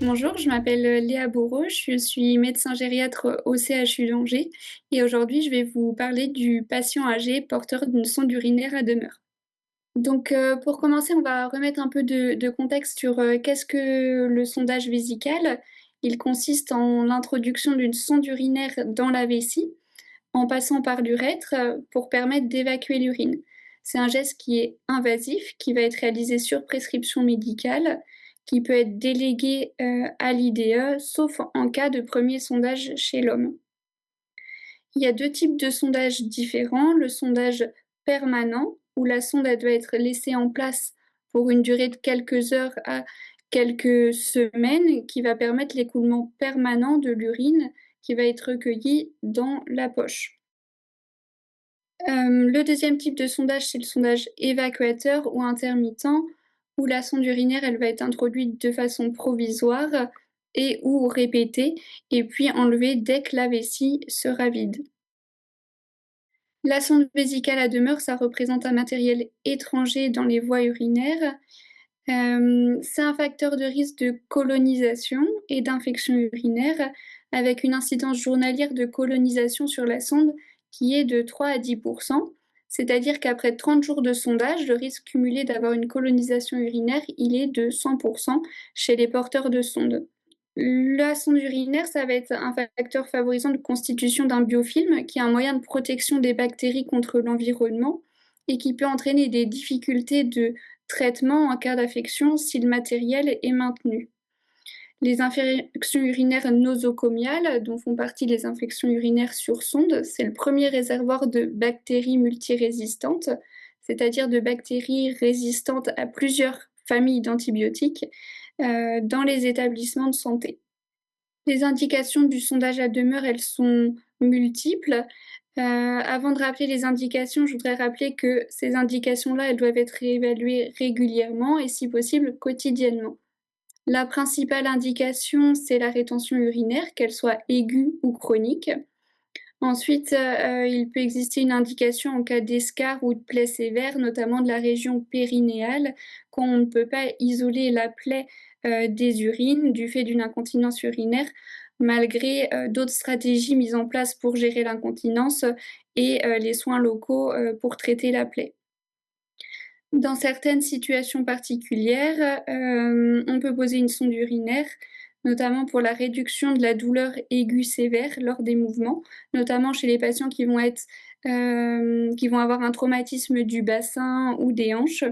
Bonjour, je m'appelle Léa Bourreau, je suis médecin gériatre au CHU d'Angers et aujourd'hui je vais vous parler du patient âgé porteur d'une sonde urinaire à demeure. Pour commencer, on va remettre un peu de contexte sur qu'est-ce que le sondage vésical. Il consiste en l'introduction d'une sonde urinaire dans la vessie en passant par l'urètre pour permettre d'évacuer l'urine. C'est un geste qui est invasif, qui va être réalisé sur prescription médicale, qui peut être délégué à l'IDE, sauf en cas de premier sondage chez l'homme. Il y a deux types de sondages différents. Le sondage permanent, où la sonde elle doit être laissée en place pour une durée de quelques heures à quelques semaines, qui va permettre l'écoulement permanent de l'urine qui va être recueillie dans la poche. Le deuxième type de sondage, c'est le sondage évacuateur ou intermittent, où la sonde urinaire, elle va être introduite de façon provisoire et ou répétée et puis enlevée dès que la vessie sera vide. La sonde vésicale à demeure, ça représente un matériel étranger dans les voies urinaires. C'est un facteur de risque de colonisation et d'infection urinaire avec une incidence journalière de colonisation sur la sonde qui est de 3 à 10. C'est-à-dire qu'après 30 jours de sondage, le risque cumulé d'avoir une colonisation urinaire, il est de 100 chez les porteurs de sonde. La sonde urinaire, ça va être un facteur favorisant de constitution d'un biofilm qui est un moyen de protection des bactéries contre l'environnement et qui peut entraîner des difficultés de traitement en cas d'affection si le matériel est maintenu. Les infections urinaires nosocomiales, dont font partie les infections urinaires sur sonde, c'est le premier réservoir de bactéries multirésistantes, c'est-à-dire de bactéries résistantes à plusieurs familles d'antibiotiques dans les établissements de santé. Les indications du sondage à demeure, elles sont multiples. Avant de rappeler les indications, je voudrais rappeler que ces indications-là, elles doivent être réévaluées régulièrement et si possible quotidiennement. La principale indication, c'est la rétention urinaire, qu'elle soit aiguë ou chronique. Ensuite, il peut exister une indication en cas d'escarre ou de plaie sévère, notamment de la région périnéale, quand on ne peut pas isoler la plaie, des urines du fait d'une incontinence urinaire, malgré, d'autres stratégies mises en place pour gérer l'incontinence et les soins locaux, pour traiter la plaie. Dans certaines situations particulières, on peut poser une sonde urinaire, notamment pour la réduction de la douleur aiguë sévère lors des mouvements, notamment chez les patients qui vont avoir un traumatisme du bassin ou des hanches.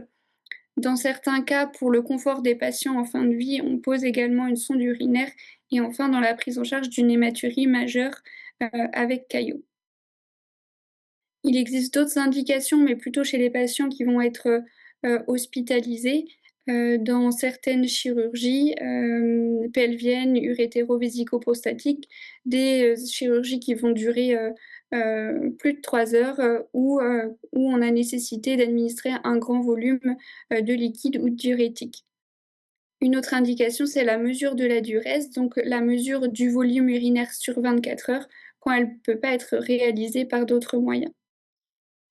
Dans certains cas, pour le confort des patients en fin de vie, on pose également une sonde urinaire et enfin dans la prise en charge d'une hématurie majeure, avec caillot. Il existe d'autres indications, mais plutôt chez les patients qui vont être, hospitalisés, dans certaines chirurgies, pelviennes, urétéro-vésico-prostatiques, des, chirurgies qui vont durer, plus de 3 heures, où on a nécessité d'administrer un grand volume, de liquide ou de diurétique. Une autre indication, c'est la mesure de la duresse, donc la mesure du volume urinaire sur 24 heures, quand elle ne peut pas être réalisée par d'autres moyens.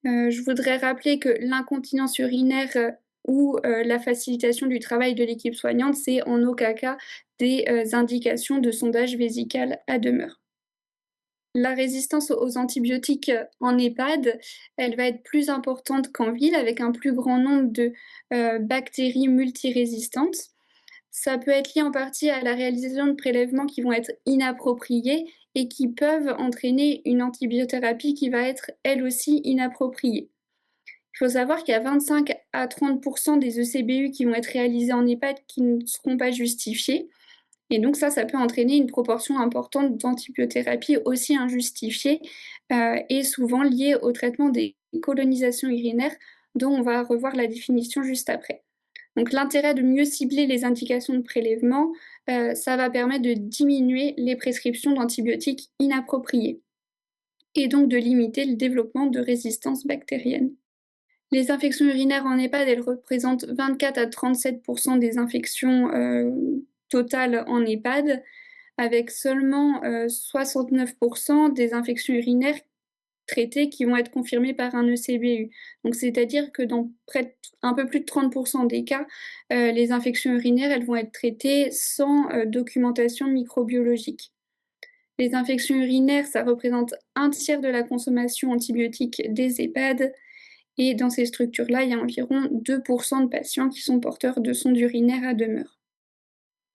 Je voudrais rappeler que l'incontinence urinaire, ou la facilitation du travail de l'équipe soignante, c'est en aucun cas des, indications de sondage vésical à demeure. La résistance aux antibiotiques, en EHPAD, elle va être plus importante qu'en ville avec un plus grand nombre de, bactéries multirésistantes. Ça peut être lié en partie à la réalisation de prélèvements qui vont être inappropriés et qui peuvent entraîner une antibiothérapie qui va être, elle aussi, inappropriée. Il faut savoir qu'il y a 25 à 30 des ECBU qui vont être réalisés en EHPAD qui ne seront pas justifiés et donc ça peut entraîner une proportion importante d'antibiothérapie aussi injustifiée, et souvent liée au traitement des colonisations urinaires dont on va revoir la définition juste après. Donc l'intérêt de mieux cibler les indications de prélèvement, ça va permettre de diminuer les prescriptions d'antibiotiques inappropriées et donc de limiter le développement de résistances bactériennes. Les infections urinaires en EHPAD, elles représentent 24 à 37 des infections, totales en EHPAD, avec seulement, 69 des infections urinaires traités qui vont être confirmés par un ECBU. Donc c'est-à-dire que dans près de un peu plus de 30 des cas, les infections urinaires, elles vont être traitées sans, documentation microbiologique. Les infections urinaires, ça représente un tiers de la consommation antibiotique des EHPAD et dans ces structures-là, il y a environ 2 de patients qui sont porteurs de sondes urinaires à demeure.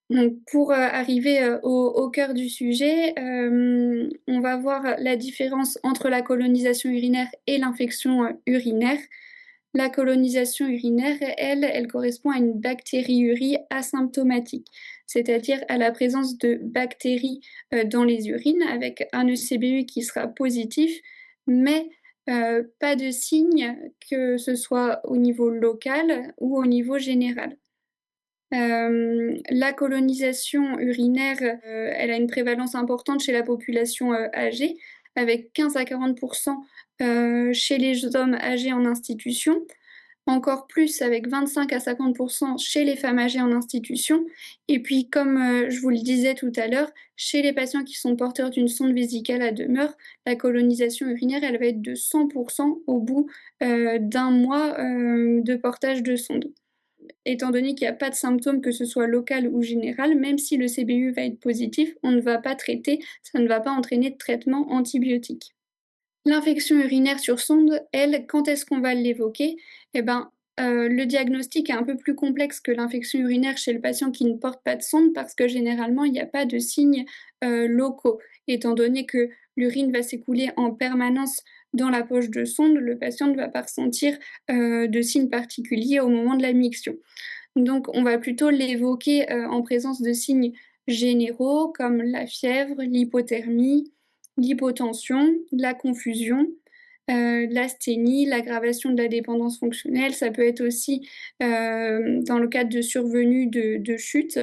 Donc pour, arriver, au cœur du sujet, on va voir la différence entre la colonisation urinaire et l'infection, urinaire. La colonisation urinaire, elle correspond à une bactériurie asymptomatique, c'est-à-dire à la présence de bactéries, dans les urines avec un ECBU qui sera positif, mais, pas de signe que ce soit au niveau local ou au niveau général. La colonisation urinaire, elle a une prévalence importante chez la population, âgée, avec 15 à 40 chez les hommes âgés en institution, encore plus avec 25 à 50 chez les femmes âgées en institution et puis comme, je vous le disais tout à l'heure, chez les patients qui sont porteurs d'une sonde vésicale à demeure, la colonisation urinaire, elle va être de 100 au bout, d'1 mois, de portage de sonde. Étant donné qu'il y a pas de symptômes, que ce soit local ou général, même si le CBU va être positif, on ne va pas traiter, ça ne va pas entraîner de traitement antibiotique. L'infection urinaire sur sonde, elle, quand est-ce qu'on va l'évoquer? Eh ben, le diagnostic est un peu plus complexe que l'infection urinaire chez le patient qui ne porte pas de sonde parce que généralement, il n'y a pas de signes, locaux. Étant donné que l'urine va s'écouler en permanence dans la poche de sonde, le patient ne va pas ressentir, de signes particuliers au moment de la miction. Donc on va plutôt l'évoquer, en présence de signes généraux comme la fièvre, l'hypothermie, l'hypotension, la confusion, l'asthénie, l'aggravation de la dépendance fonctionnelle. Ça peut être aussi, dans le cadre de survenue de chutes.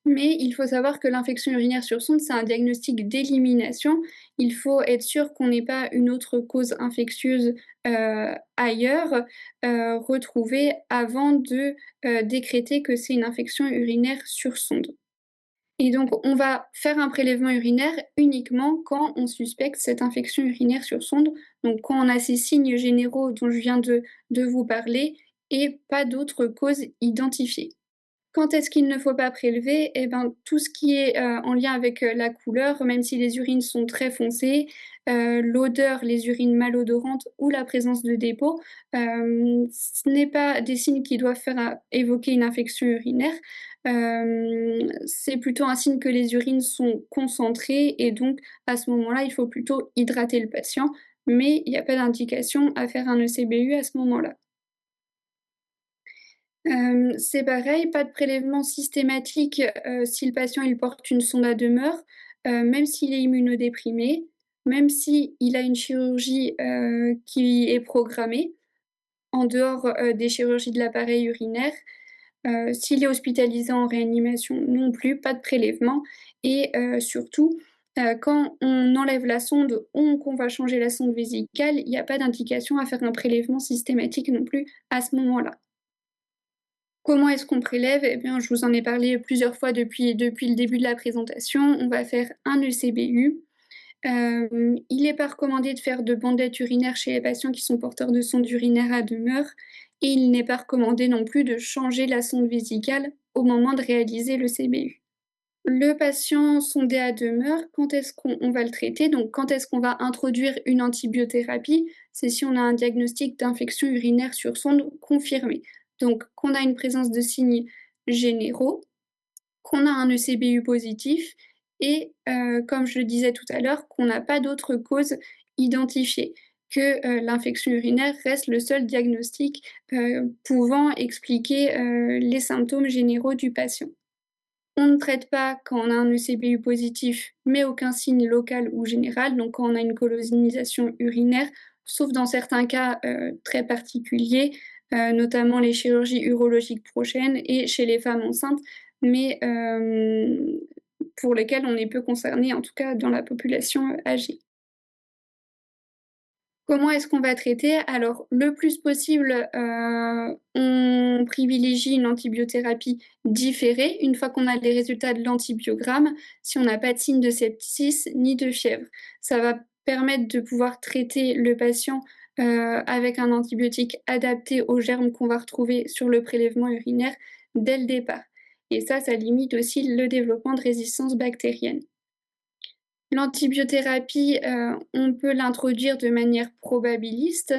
Mais il faut savoir que l'infection urinaire sur sonde, c'est un diagnostic d'élimination. Il faut être sûr qu'on n'ait pas une autre cause infectieuse, ailleurs, retrouvée avant de, décréter que c'est une infection urinaire sur sonde. Et donc on va faire un prélèvement urinaire uniquement quand on suspecte cette infection urinaire sur sonde, donc quand on a ces signes généraux dont je viens de vous parler et pas d'autres causes identifiées. Quand est-ce qu'il ne faut pas prélever? Eh ben, tout ce qui est, en lien avec, la couleur, même si les urines sont très foncées, l'odeur, les urines malodorantes ou la présence de dépôts, ce n'est pas des signes qui doivent faire évoquer une infection urinaire. C'est plutôt un signe que les urines sont concentrées et donc à ce moment-là, il faut plutôt hydrater le patient, mais il n'y a pas d'indication à faire un ECBU à ce moment-là. C'est pareil, pas de prélèvement systématique, si le patient il porte une sonde à demeure, même s'il est immunodéprimé, même s'il a une chirurgie, qui est programmée, en dehors, des chirurgies de l'appareil urinaire. S'il est hospitalisé en réanimation non plus, pas de prélèvement et surtout, quand on enlève la sonde ou qu'on va changer la sonde vésicale, il y a pas d'indication à faire un prélèvement systématique non plus à ce moment-là. Comment est-ce qu'on prélève? Eh bien, je vous en ai parlé plusieurs fois depuis le début de la présentation. On va faire un ECBU. Il n'est pas recommandé de faire de bandettes urinaires chez les patients qui sont porteurs de sondes urinaires à demeure et il n'est pas recommandé non plus de changer la sonde vésicale au moment de réaliser le CBU. Le patient sondé à demeure, quand est-ce qu'on va le traiter? Donc quand est-ce qu'on va introduire une antibiothérapie? C'est si on a un diagnostic d'infection urinaire sur sonde confirmé. Donc qu'on a une présence de signes généraux, qu'on a un ECBU positif et comme je le disais tout à l'heure, qu'on n'a pas d'autres causes identifiées, que, l'infection urinaire reste le seul diagnostic, pouvant expliquer, les symptômes généraux du patient. On ne traite pas quand on a un ECBU positif, mais aucun signe local ou général, donc quand on a une colonisation urinaire, sauf dans certains cas, très particuliers, notamment les chirurgies urologiques prochaines et chez les femmes enceintes, mais pour lesquelles on est peu concerné, en tout cas dans la population, âgée. Comment est-ce qu'on va traiter? Alors, le plus possible, on privilégie une antibiothérapie différée, une fois qu'on a les résultats de l'antibiogramme, si on n'a pas de signe de sepsis ni de fièvre. Ça va permettre de pouvoir traiter le patient, avec un antibiotique adapté aux germes qu'on va retrouver sur le prélèvement urinaire dès le départ et ça limite aussi le développement de résistance bactérienne. L'antibiothérapie, on peut l'introduire de manière probabiliste,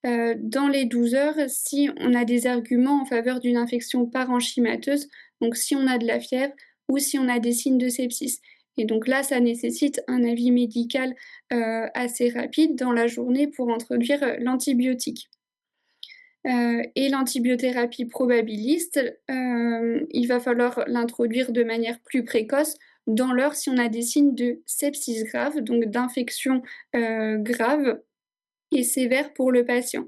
dans les 12 heures si on a des arguments en faveur d'une infection parenchymateuse, donc si on a de la fièvre ou si on a des signes de sepsis et donc là, ça nécessite un avis médical, assez rapide dans la journée pour introduire, l'antibiotique. Et l'antibiothérapie probabiliste, il va falloir l'introduire de manière plus précoce dans l'heure si on a des signes de sepsis grave, donc d'infection, grave et sévère pour le patient.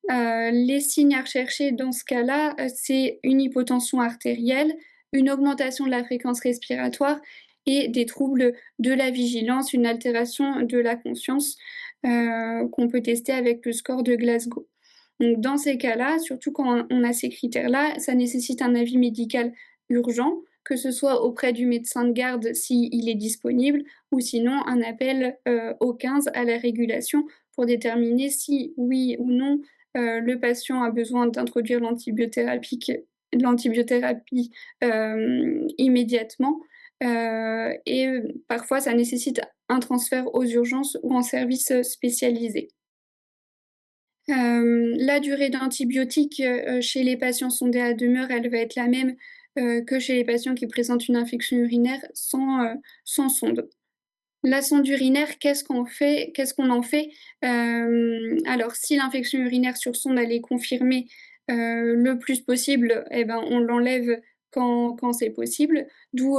Les signes à rechercher dans ce cas-là, c'est une hypotension artérielle, une augmentation de la fréquence respiratoire et des troubles de la vigilance, une altération de la conscience, qu'on peut tester avec le score de Glasgow. Donc dans ces cas-là, surtout quand on a ces critères-là, ça nécessite un avis médical urgent, que ce soit auprès du médecin de garde s'il est disponible ou sinon un appel, au 15 à la régulation pour déterminer si, oui ou non, le patient a besoin d'introduire l'antibiothérapie, immédiatement, et parfois ça nécessite un transfert aux urgences ou en service, spécialisé. La durée d'antibiotiques, chez les patients sondés à demeure, elle va être la même, que chez les patients qui présentent une infection urinaire sans sonde. La sonde urinaire, qu'est-ce qu'on en fait? Alors si l'infection urinaire sur sonde, elle est confirmée, le plus possible et ben, on l'enlève quand c'est possible, d'où,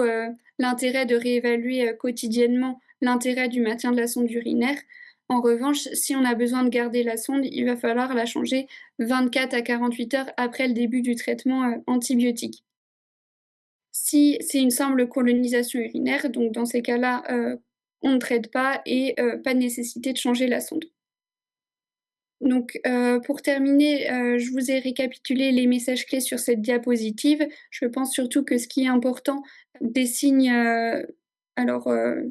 l'intérêt de réévaluer, quotidiennement l'intérêt du maintien de la sonde urinaire. En revanche, si on a besoin de garder la sonde, il va falloir la changer 24 à 48 heures après le début du traitement, antibiotique. Si c'est une simple colonisation urinaire, donc dans ces cas-là, on ne traite pas et pas de nécessité de changer la sonde. Donc, pour terminer, je vous ai récapitulé les messages clés sur cette diapositive. Je pense surtout que ce qui est important, des signes,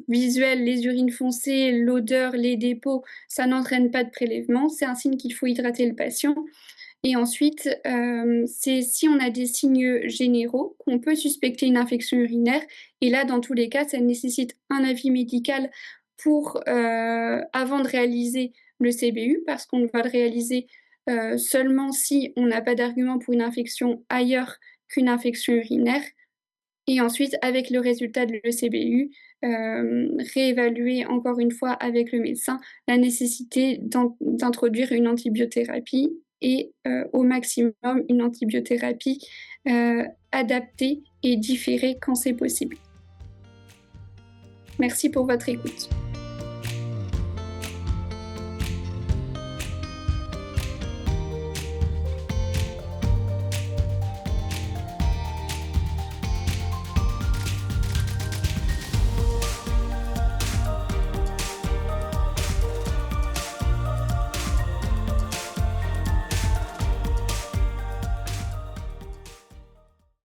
visuels, les urines foncées, l'odeur, les dépôts, ça n'entraîne pas de prélèvement. C'est un signe qu'il faut hydrater le patient. Et ensuite, c'est si on a des signes généraux qu'on peut suspecter une infection urinaire et là, dans tous les cas, ça nécessite un avis médical pour, avant de réaliser le CBU parce qu'on va le réaliser, seulement si on n'a pas d'argument pour une infection ailleurs qu'une infection urinaire et ensuite avec le résultat de l'ECBU, réévaluer encore une fois avec le médecin la nécessité d'introduire une antibiothérapie et au maximum une antibiothérapie, adaptée et différée quand c'est possible. Merci pour votre écoute.